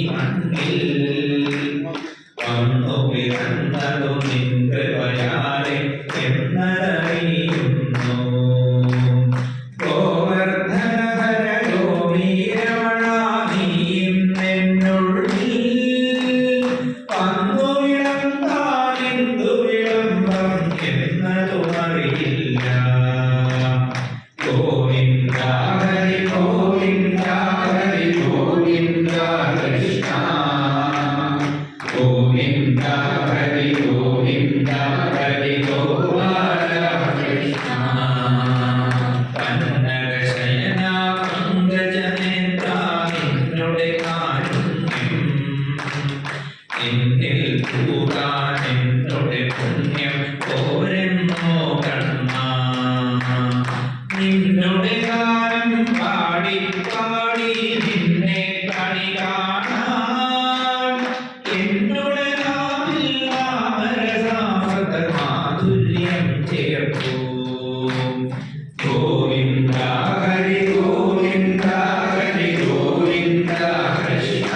മണ്ണിൽ വന്നു പിറന്നതു നിൻ കൃപയാലെ എന്നതറിയുന്നു. ഗോവർദ്ധനധര ഗോപീരമണ നീയും എന്നുള്ളിൽ വന്നു വിളമ്പാനെന്തു വിളംബം എന്നതും അറിയില്ല. ഗോവിന്ദ ഹരി ഗോവിന്ദ ഹരി ഗോവിന്ദ കൃഷ്ണ ഗോവിന്ദ ഹരി ഗോവിന്ദ ഹരി ഗോപാല കൃഷ്ണ. കന്നഡശയന പങ്കജനേത്ര നിന്നുടെ കാരുണ്യം എന്നിൽ കൂടാൻ എന്നുടെ പുണ്യം പോരെന്നോ കണ്ണ. നിന്നുടെ ഗാനം പാടി പാടി നിന്നെ കണി കാണാൻ എന്നുടെ നാവിൽ നാമരസാമൃത മാധുര്യം ചേർക്കൂ. ഗോവിന്ദ ഹരി ഗോവിന്ദ ഹരി ഗോവിന്ദ കൃഷ്ണ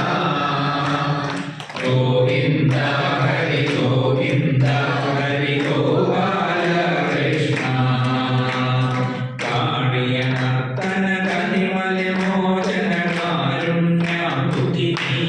ഗോവിന്ദ ഹരി ഗോവിന്ദ ഹരി ഗോപാല കൃഷ്ണ. കാളിയ നർത്തന കനിമല മോചന കാരുണ്യാംബുധി നീ